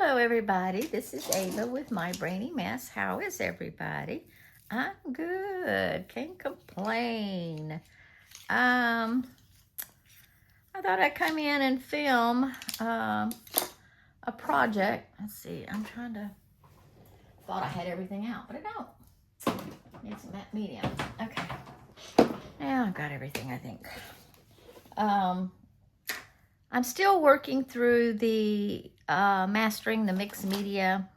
Hello everybody, this is Ava with My Brainy Mess. How is everybody? I'm good, can't complain. I thought I'd come in and film a project. Let's see, thought I had everything out, but I don't. Need some matte medium. Okay, now I've got everything, I think. I'm still working through the Mastering the Mixed Media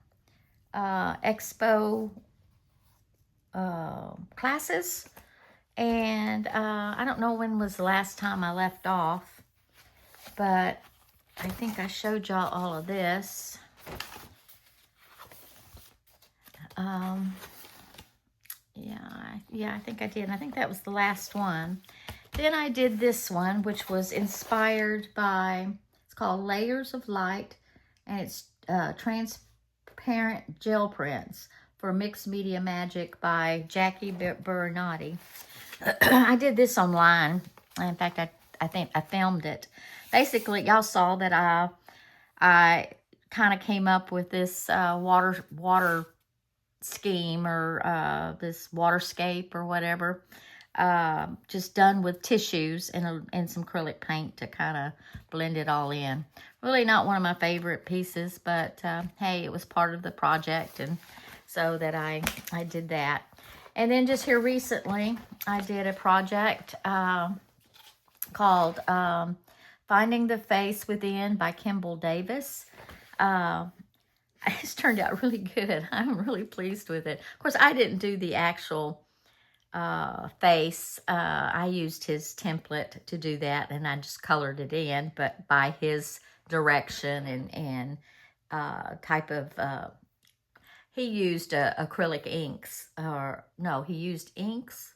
Expo classes, and I don't know when was the last time I left off, but I think I showed y'all all of this. Yeah, I think I did. I think that was the last one. Then I did this one, which was inspired by, it's called Layers of Light, and it's transparent gel prints for Mixed Media Magic by Jackie Bernardi. I did this online. In fact, I think I filmed it. Basically, y'all saw that I kind of came up with this water scheme, or this waterscape or whatever, just done with tissues and some acrylic paint to kind of blend it all in. Really not one of my favorite pieces, but hey, it was part of the project, and so that I did that. And then just here recently, I did a project called Finding the Face Within by Kimball Davis. It's turned out really good. I'm really pleased with it. Of course, I didn't do the actual face. I used his template to do that, and I just colored it in, but by his direction and type of, he used acrylic inks, he used inks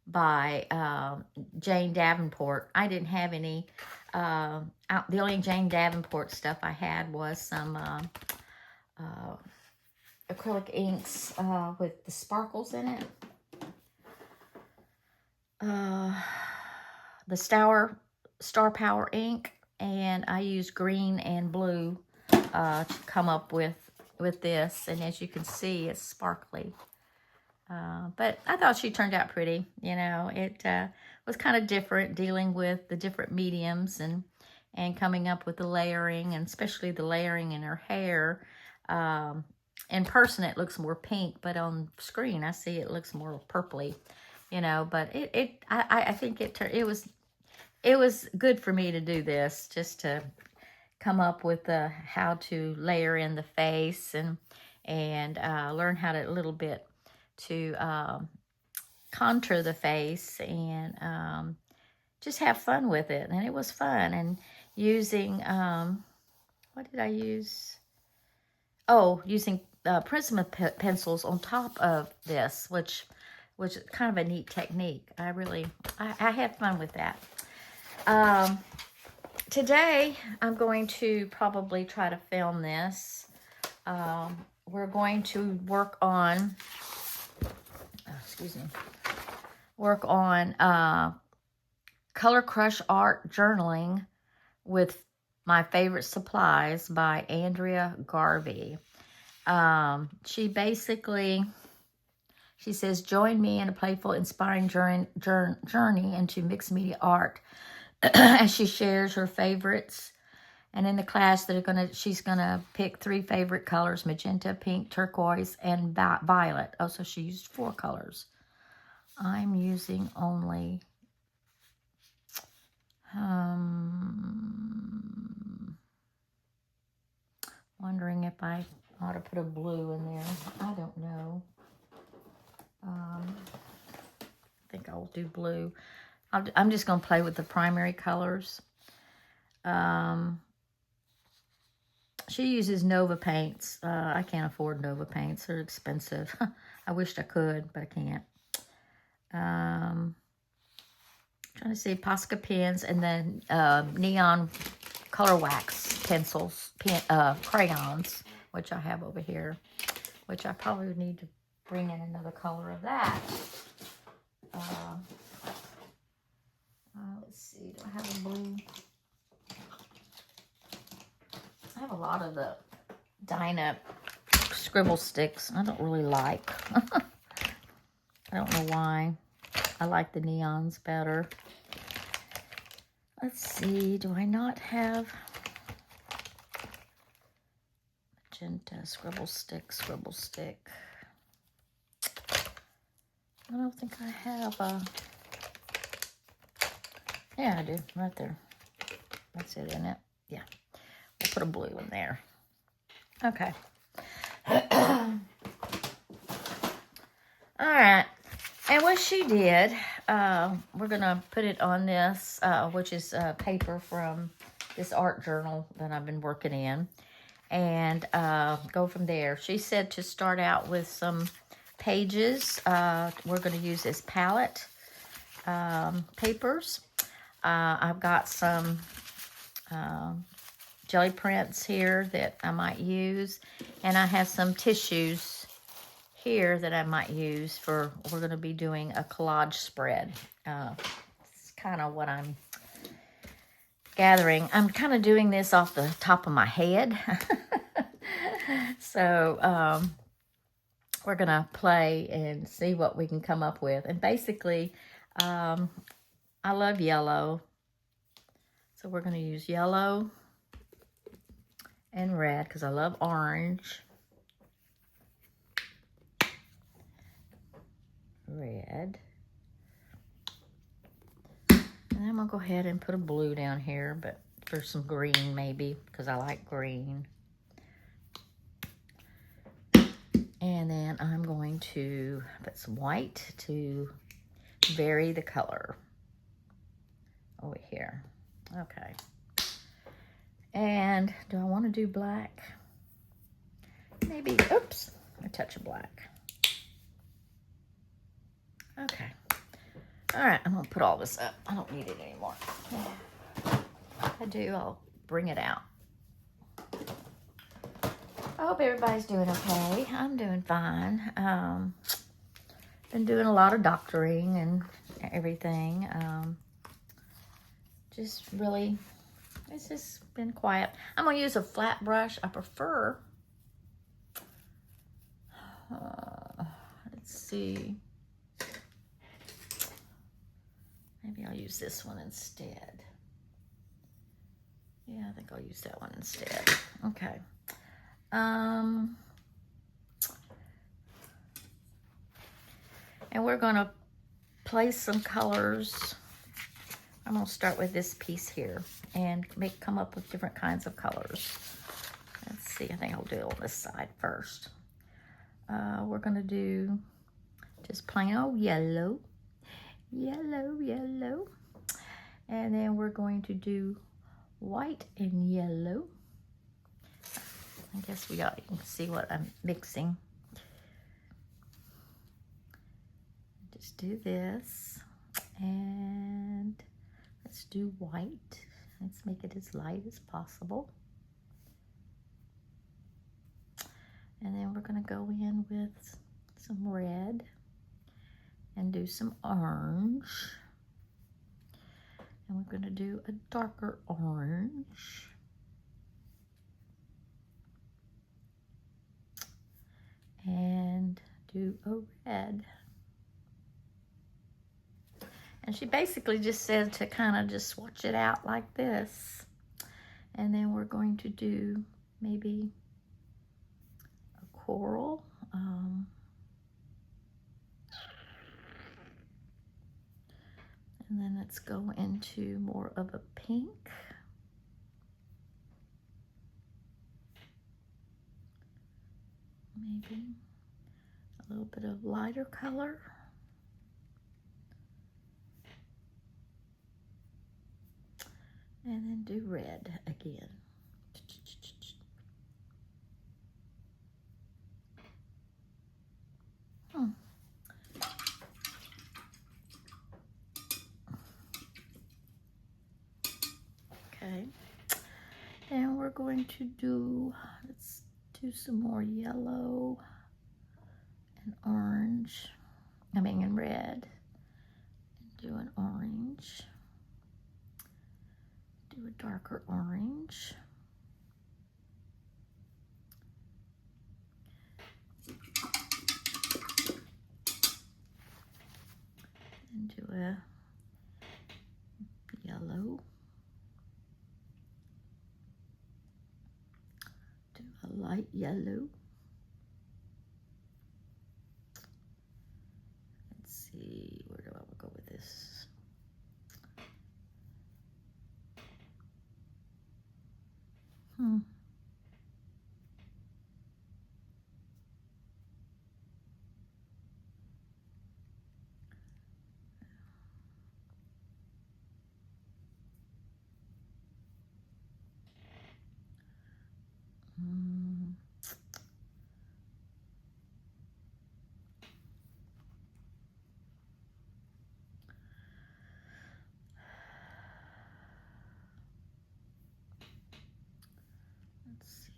by Jane Davenport. I didn't have any. The only Jane Davenport stuff I had was some acrylic inks with the sparkles in it. The Star Power ink, and I used green and blue to come up with this, and as you can see, it's sparkly. But I thought she turned out pretty. You know, it was kind of different, dealing with the different mediums and coming up with the layering, and especially the layering in her hair. In person, it looks more pink, but on screen, I see it looks more purpley. You know, but I think it was good for me to do this, just to come up with how to layer in the face and learn how to a little bit to contour the face, and just have fun with it. And it was fun. And using what did I use? Oh, using Prism pencils on top of this, which is kind of a neat technique. I had fun with that. Today, I'm going to probably try to film this. We're going to work on, Color Crush Art Journaling with My Favorite Supplies by Andrea Garvey. She says, join me in a playful, inspiring journey into mixed media art as she shares her favorites. And in the class, she's gonna pick 3 favorite colors: magenta, pink, turquoise, and violet. Oh, so she used 4 colors. I'm using only wondering if I ought to put a blue in there. I don't know. I think I'll do blue. I'm just going to play with the primary colors. She uses Nova paints. I can't afford Nova paints. They're expensive. I wished I could, but I can't. Trying to see Posca pens, and then neon color wax pencils, crayons, which I have over here, which I probably would need to bring in another color of that. Let's see, do I have a blue? I have a lot of the Dyna scribble sticks. I don't really like. I don't know why. I like the neons better. Let's see. Do I not have magenta scribble stick? I don't think I have a... Yeah, I do. Right there. That's it, isn't it? Yeah. We'll put a blue in there. Okay. All right. And what she did, we're going to put it on this, which is paper from this art journal that I've been working in, and go from there. She said to start out with some pages. We're going to use this palette papers. I've got some jelly prints here that I might use, and I have some tissues here that I might use for, we're going to be doing a collage spread. It's kind of what I'm gathering. I'm kind of doing this off the top of my head. So we're going to play and see what we can come up with. And basically, I love yellow. So we're going to use yellow and red because I love orange. Red. And I'm going to go ahead and put a blue down here, but for some green maybe, because I like green. And then I'm going to put some white to vary the color over here. Okay. And do I want to do black? Maybe, oops, a touch of black. Okay. All right, I'm going to put all this up. I don't need it anymore. If I do, I'll bring it out. I hope everybody's doing okay. I'm doing fine. Been doing a lot of doctoring and everything. Just really, it's just been quiet. I'm going to use a flat brush. I prefer, let's see. Maybe I'll use this one instead. Yeah, I think I'll use that one instead. Okay. And we're going to place some colors. I'm going to start with this piece here and come up with different kinds of colors. Let's see, I think I'll do it on this side first. We're going to do just plain old yellow. Yellow. And then we're going to do white and yellow. I guess you can see what I'm mixing. Just do this. And let's do white. Let's make it as light as possible. And then we're going to go in with some red and do some orange. And we're going to do a darker orange. And do a red. And she basically just said to kind of just swatch it out like this. And then we're going to do maybe a coral. And then let's go into more of a pink. Maybe a little bit of lighter color. And then do red again. Okay. And we're going to do, let's do some more yellow and orange. And red. Do an orange. Do a darker orange. a light yellow. Let's see, where do I go with this? Let's see.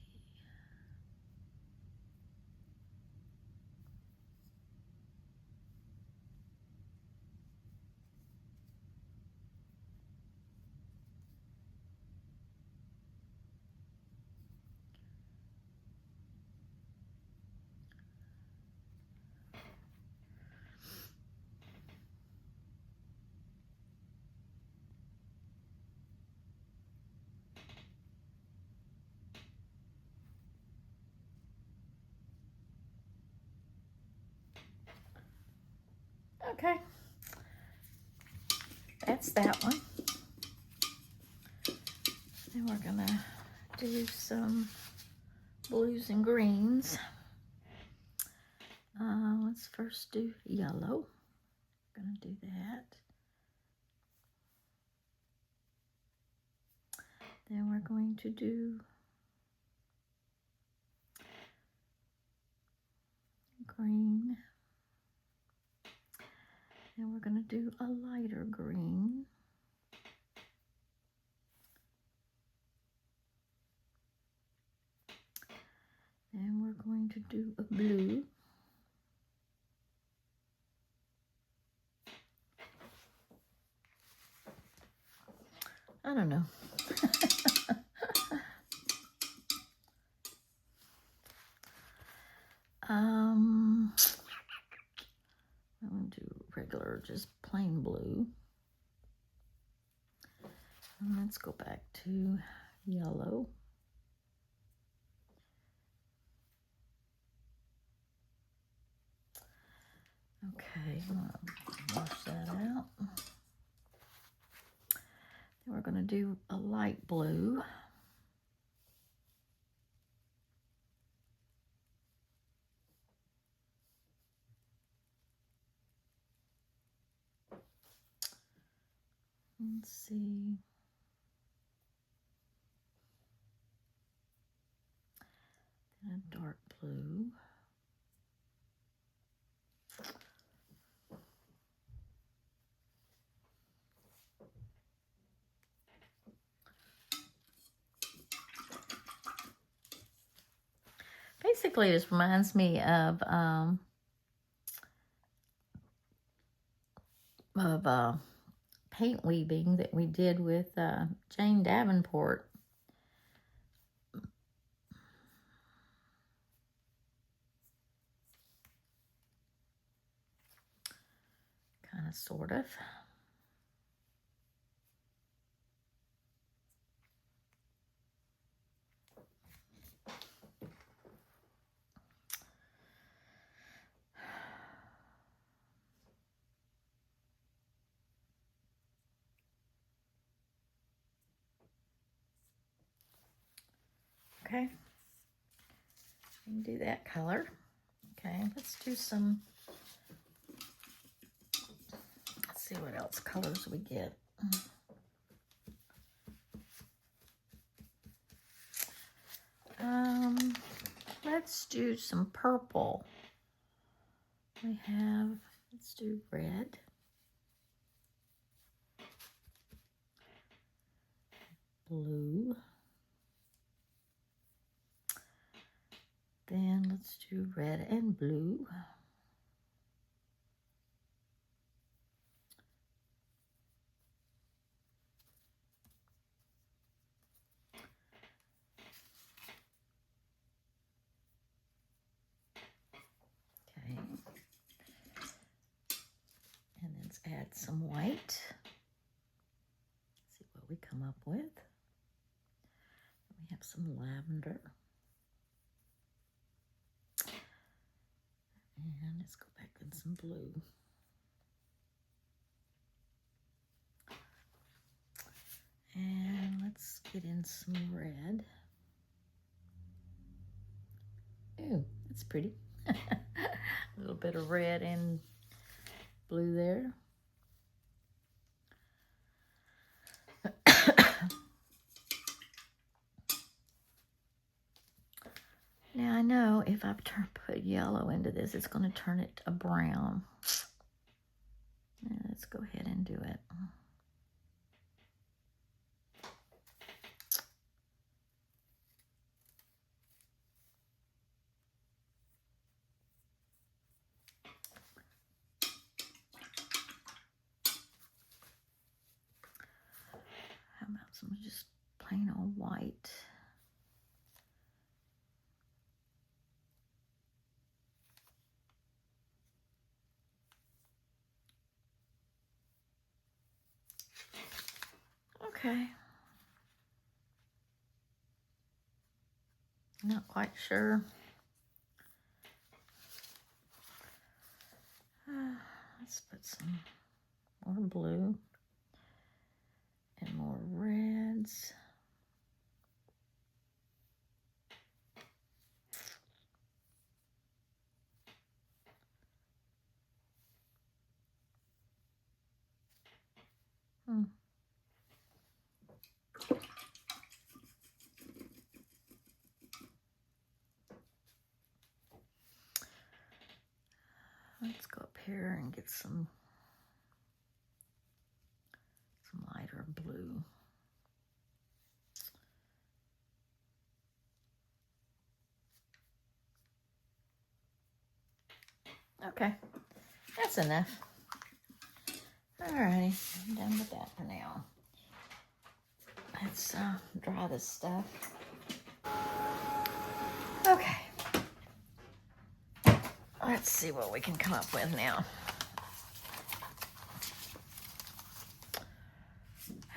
Okay, that's that one. Then we're gonna do some blues and greens. Let's first do yellow. Gonna do that. Then we're going to do green. Then we're going to do a lighter green. Then we're going to do a blue. I don't know. I'm going to do regular, just plain blue. And let's go back to yellow. Okay, I'm gonna wash that out. Then we're gonna do a light blue. Let's see. Then a dark blue. Basically, this reminds me of paint weaving that we did with Jane Davenport. Kind of, sort of. Okay, we can do that color. Okay, let's do some, let's see what else colors we get. Let's do some purple. We have, let's do red. Blue. Then let's do red and blue. Okay. And let's add some white. See what we come up with. We have some lavender. And let's go back in some blue. And let's get in some red. Ooh, that's pretty. A little bit of red and blue there. Now I know if I put yellow into this, it's going to turn it a brown. Now let's go ahead and do it. How about some just plain old white? Okay. Not quite sure. Let's put some more blue and more reds. Let's go up here and get some lighter blue. Okay, that's enough. Alrighty, I'm done with that for now. Let's dry this stuff. Okay. Let's see what we can come up with now.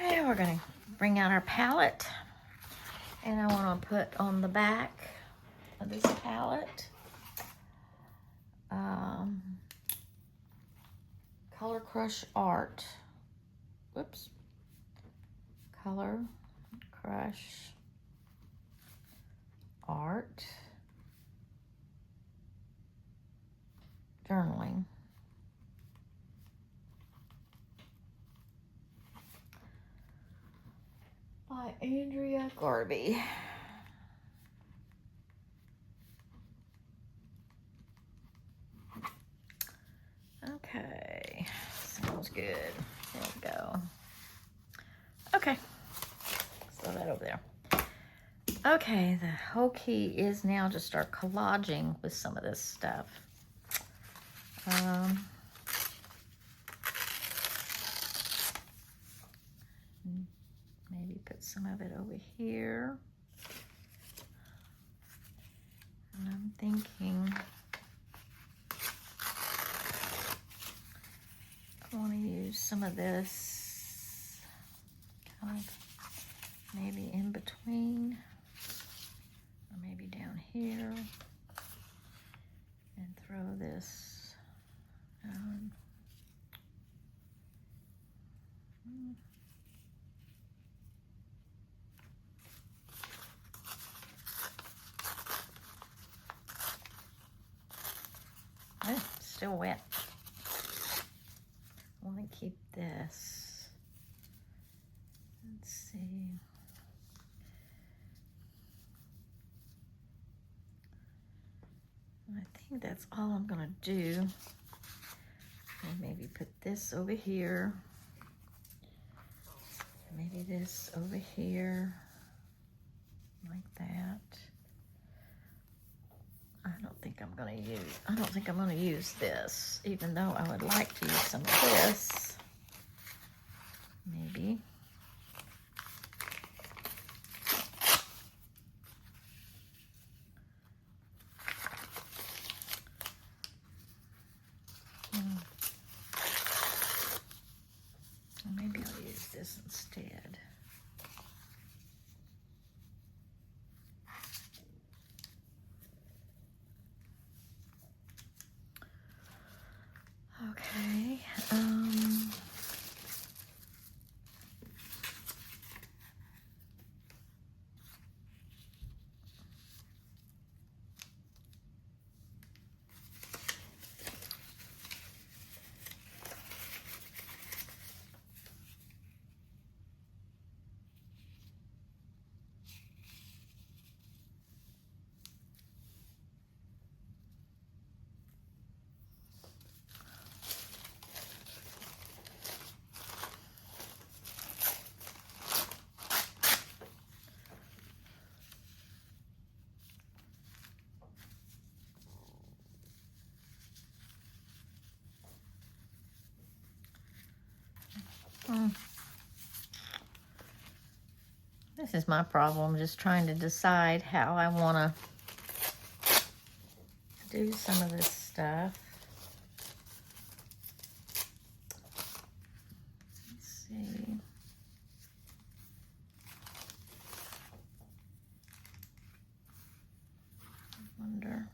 And we're going to bring out our palette. And I want to put on the back of this palette Color Crush Art. Whoops. Color Crush Art. Journaling. By Andrea Garvey. Okay, sounds good. There we go. Okay, throw that over there. Okay, the whole key is now to start collaging with some of this stuff. Maybe put some of it over here. And I'm thinking I want to use some of this kind of maybe in between, or maybe down here, and throw this down. Oh, still wet. I want to keep this. Let's see. I think that's all I'm gonna do. And maybe put this over here. Maybe this over here, like that. I don't think I'm gonna use this, even though I would like to use some of this. Maybe. Maybe I'll use this instead. This is my problem, just trying to decide how I want to do some of this stuff. Let's see. I wonder.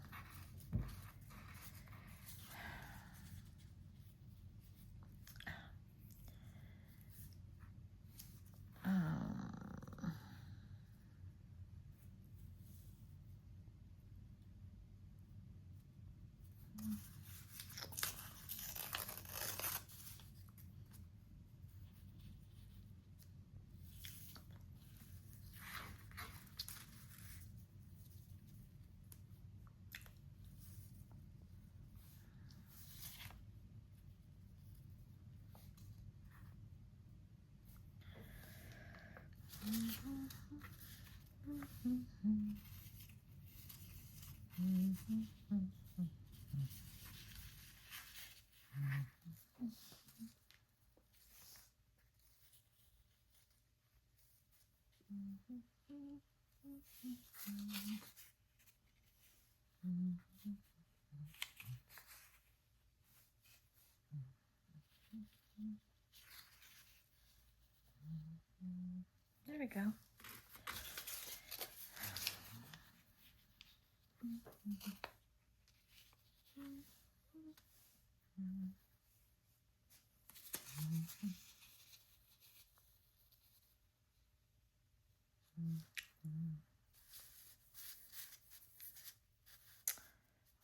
There we go.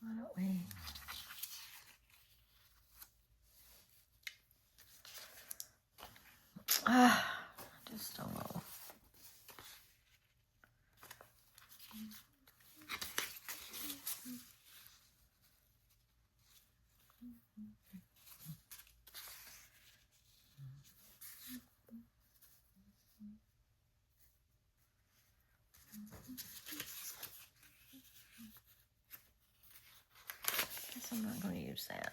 Why don't we? I just don't know. Guess I'm not going to use that.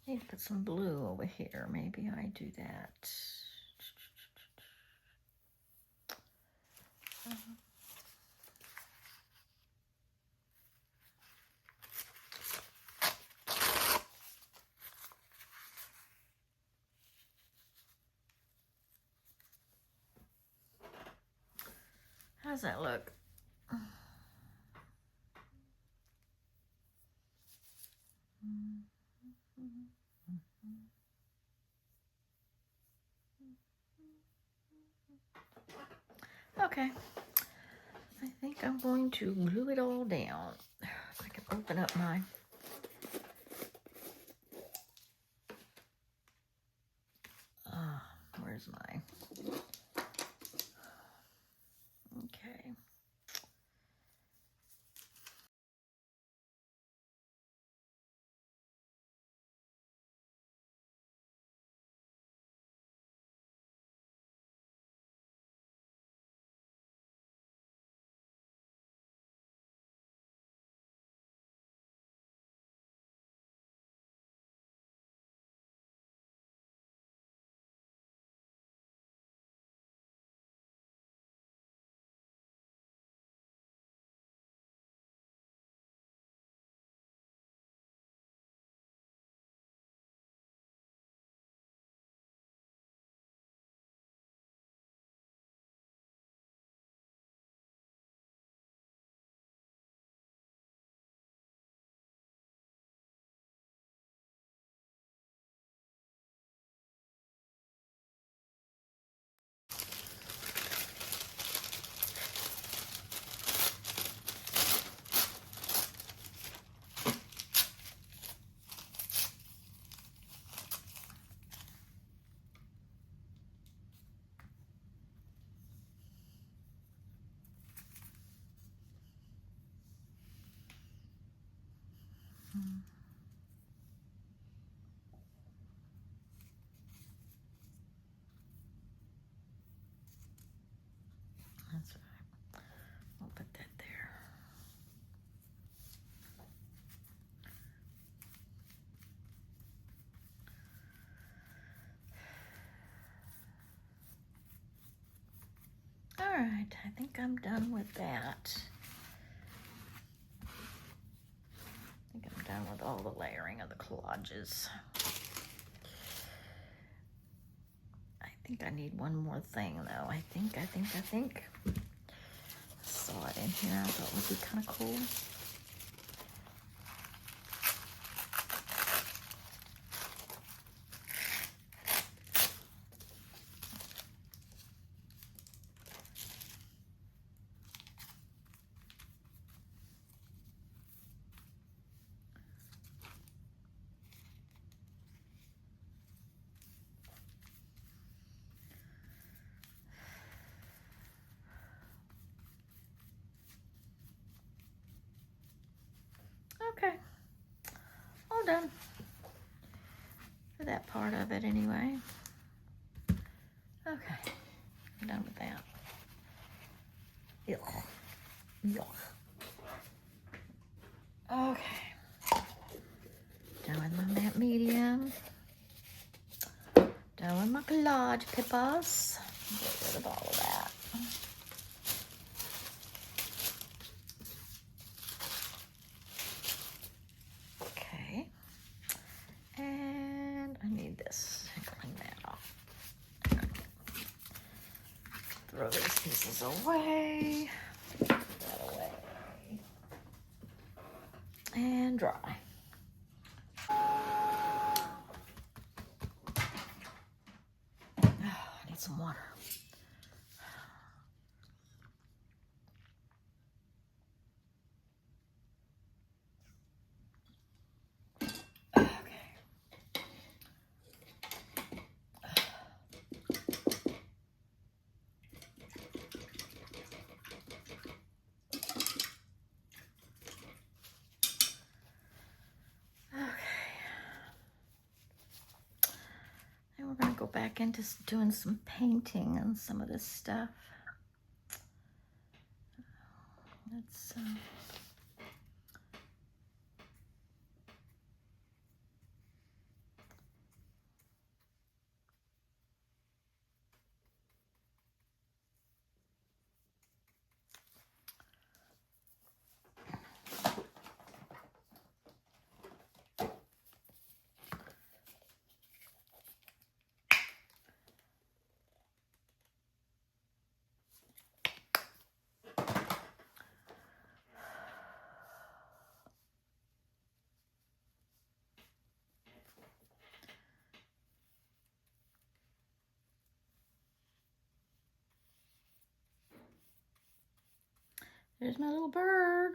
Need to put some blue over here. Maybe I do that. How's that look? Okay. I think I'm going to glue it all down. If I can open up my... where's my... Okay. That's right. We'll put that there. All right, I think I'm done with that. I think I'm done with all the layering of the collages. I think I need one more thing though. I think. I saw it in here. I thought it would be kind of cool. Okay, all done for that part of it anyway. Okay, I'm done with that. Yuck. Yuck. Okay, done with my matte medium. Done with my collage papers. Get rid of all of that. Okay. And I need this. Clean that off. Throw these pieces away. Put that away. And dry. I need some water. We're going to go back into doing some painting on some of this stuff. Let's There's my little bird.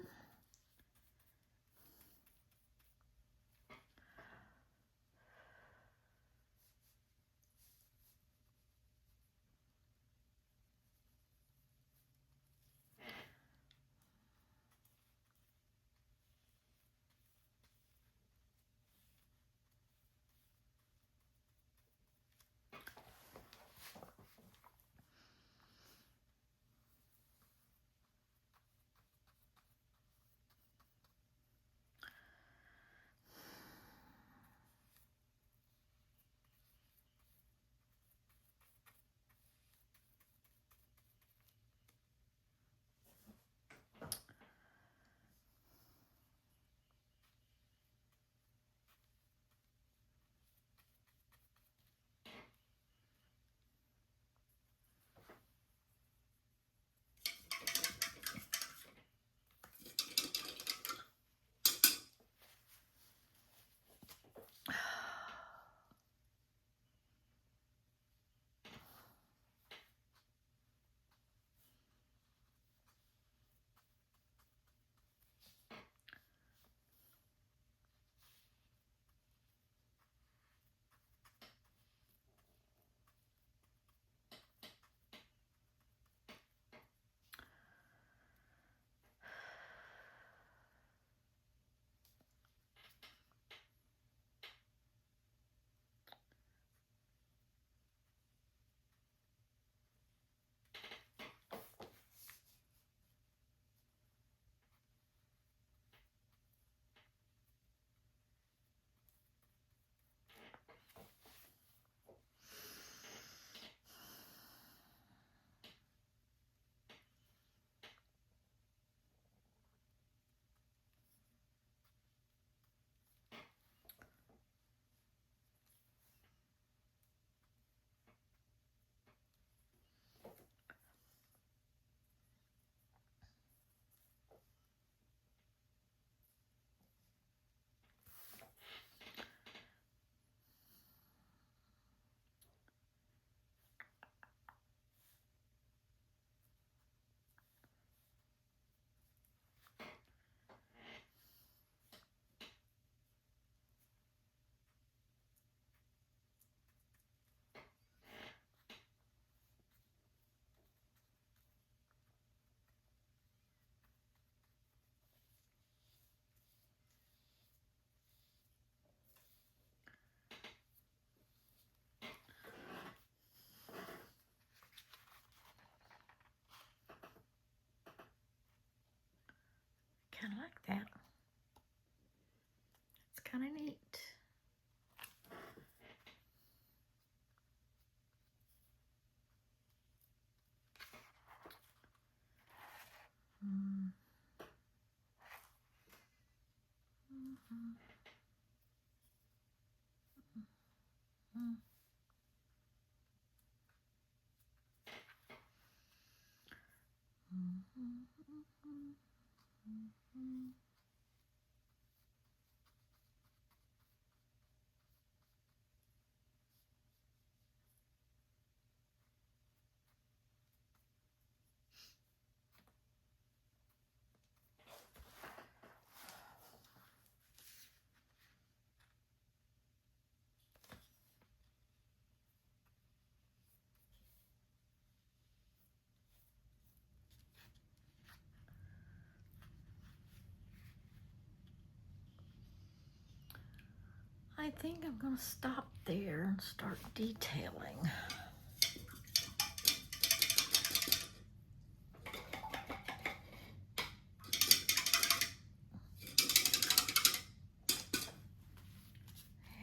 I think I'm going to stop there and start detailing.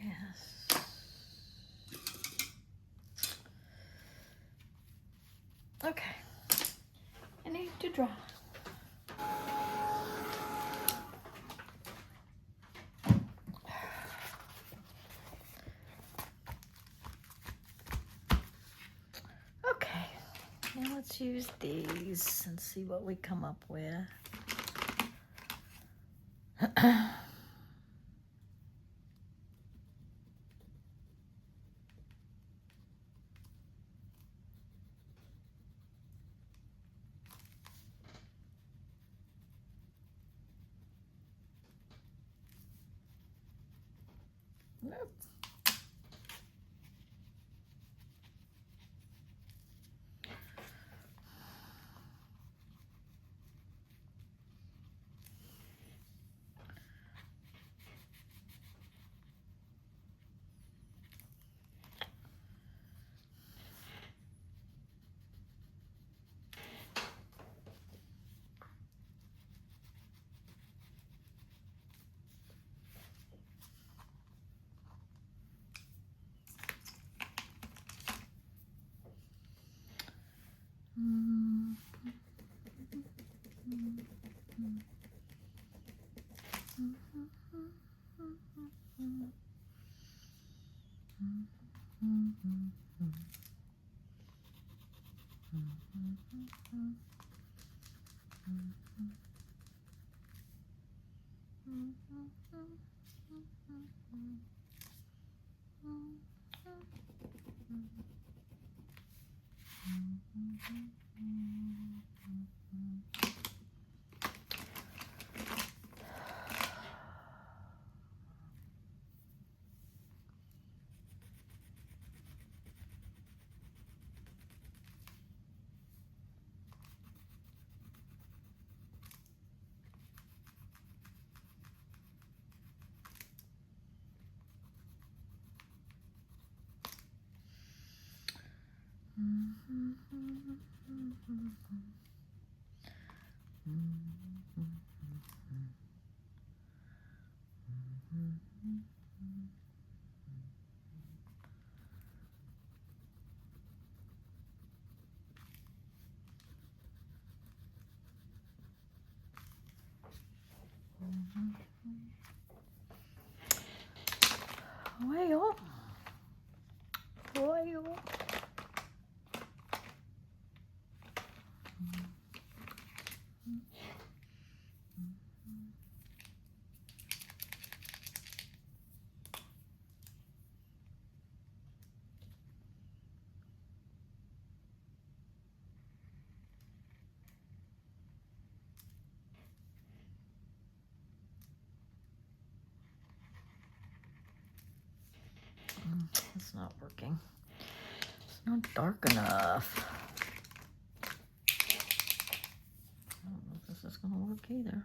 Yes. Okay. I need to dry. Okay. Now let's use these and see what we come up with. Nope. Well. It's not working. It's not dark enough. I don't know if this is going to work either.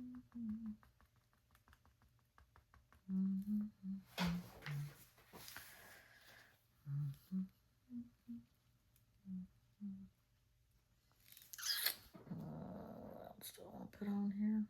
What else do I want to put on here?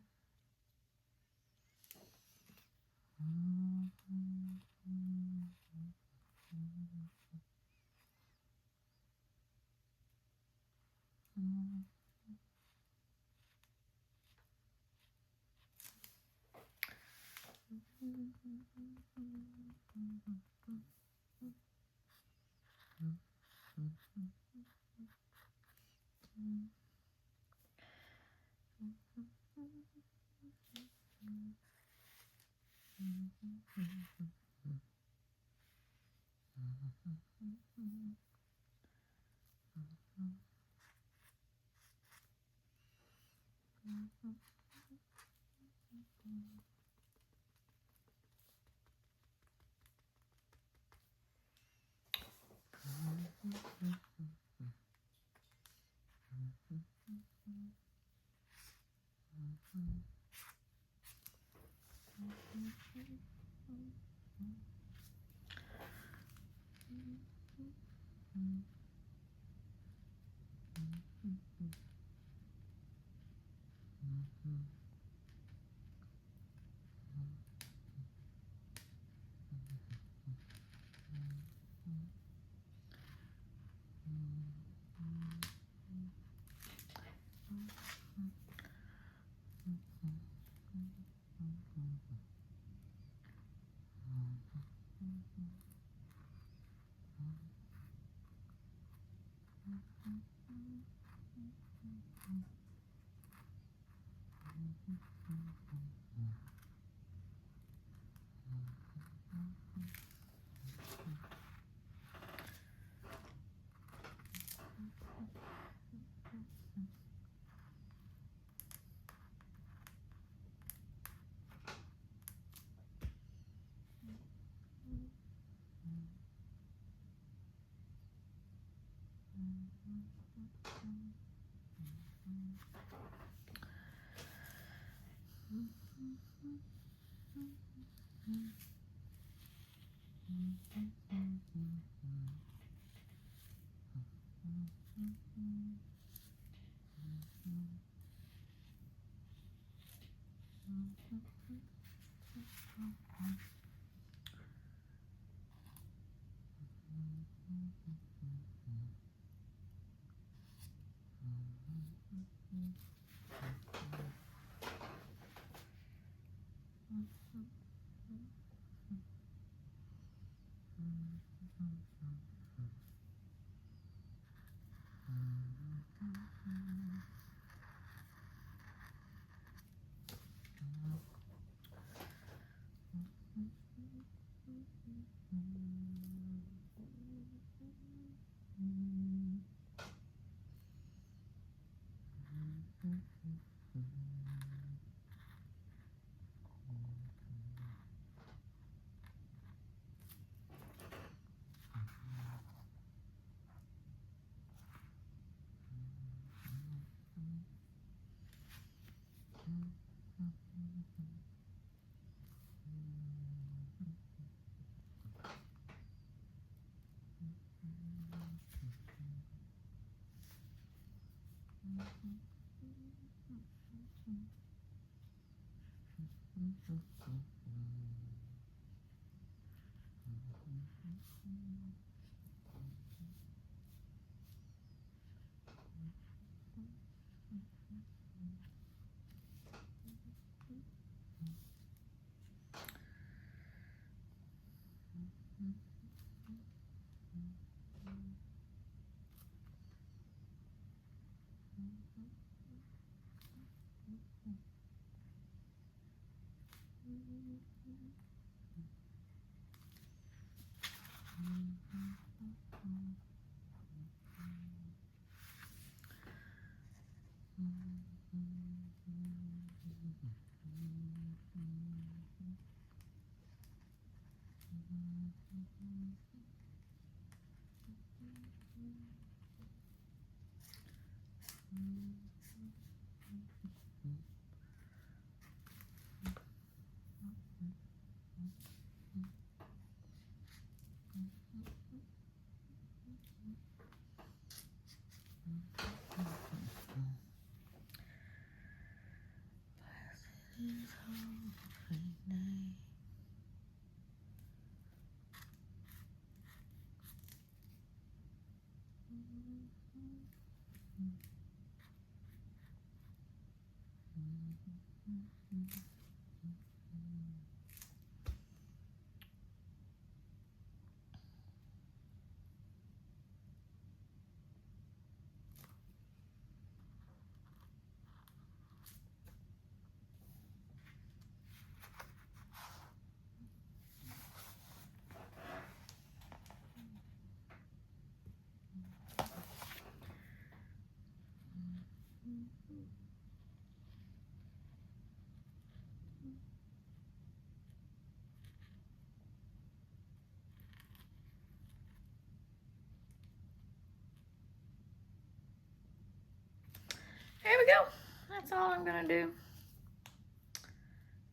There we go. That's all I'm gonna do.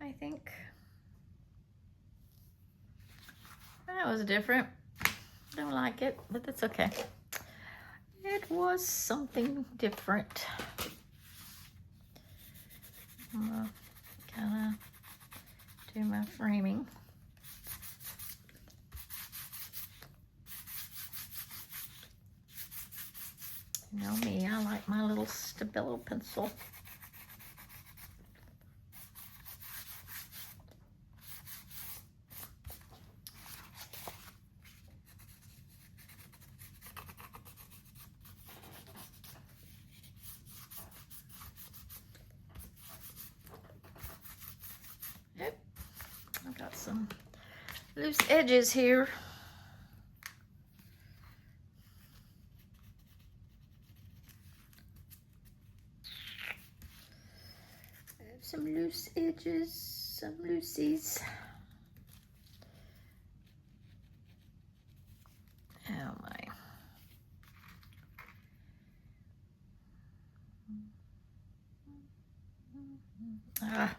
I think that was different. Don't like it, but that's okay. It was something different. I'm gonna kind of do my framing. You know me, I like my little Stabilo pencil. Yep, I've got some loose edges here. Some loose edges, some loosies. Oh my. Ah.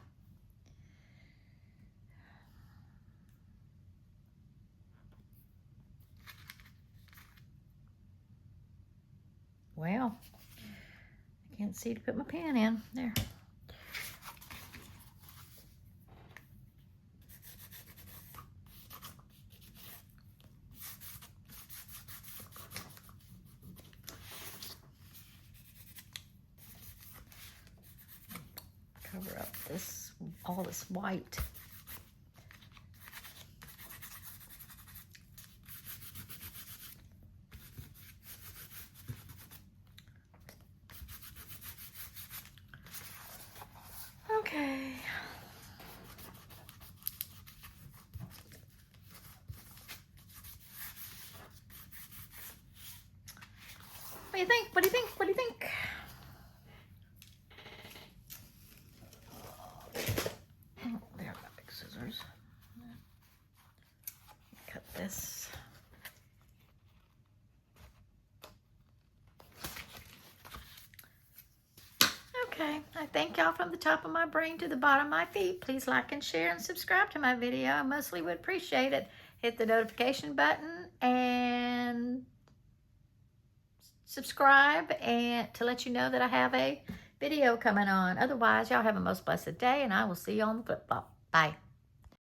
Well, I can't see to put my pen in. There. Cover up this, all this white. Okay. What do you think? What do you think? What do you think? Oh, there, I've got big scissors. Cut this. Okay, I thank y'all from the top of my brain to the bottom of my feet. Please like and share and subscribe to my video. I mostly would appreciate it. Hit the notification button and subscribe and to let you know that I have a video coming on. Otherwise, y'all have a most blessed day, and I will see you on the flip-flop. Bye.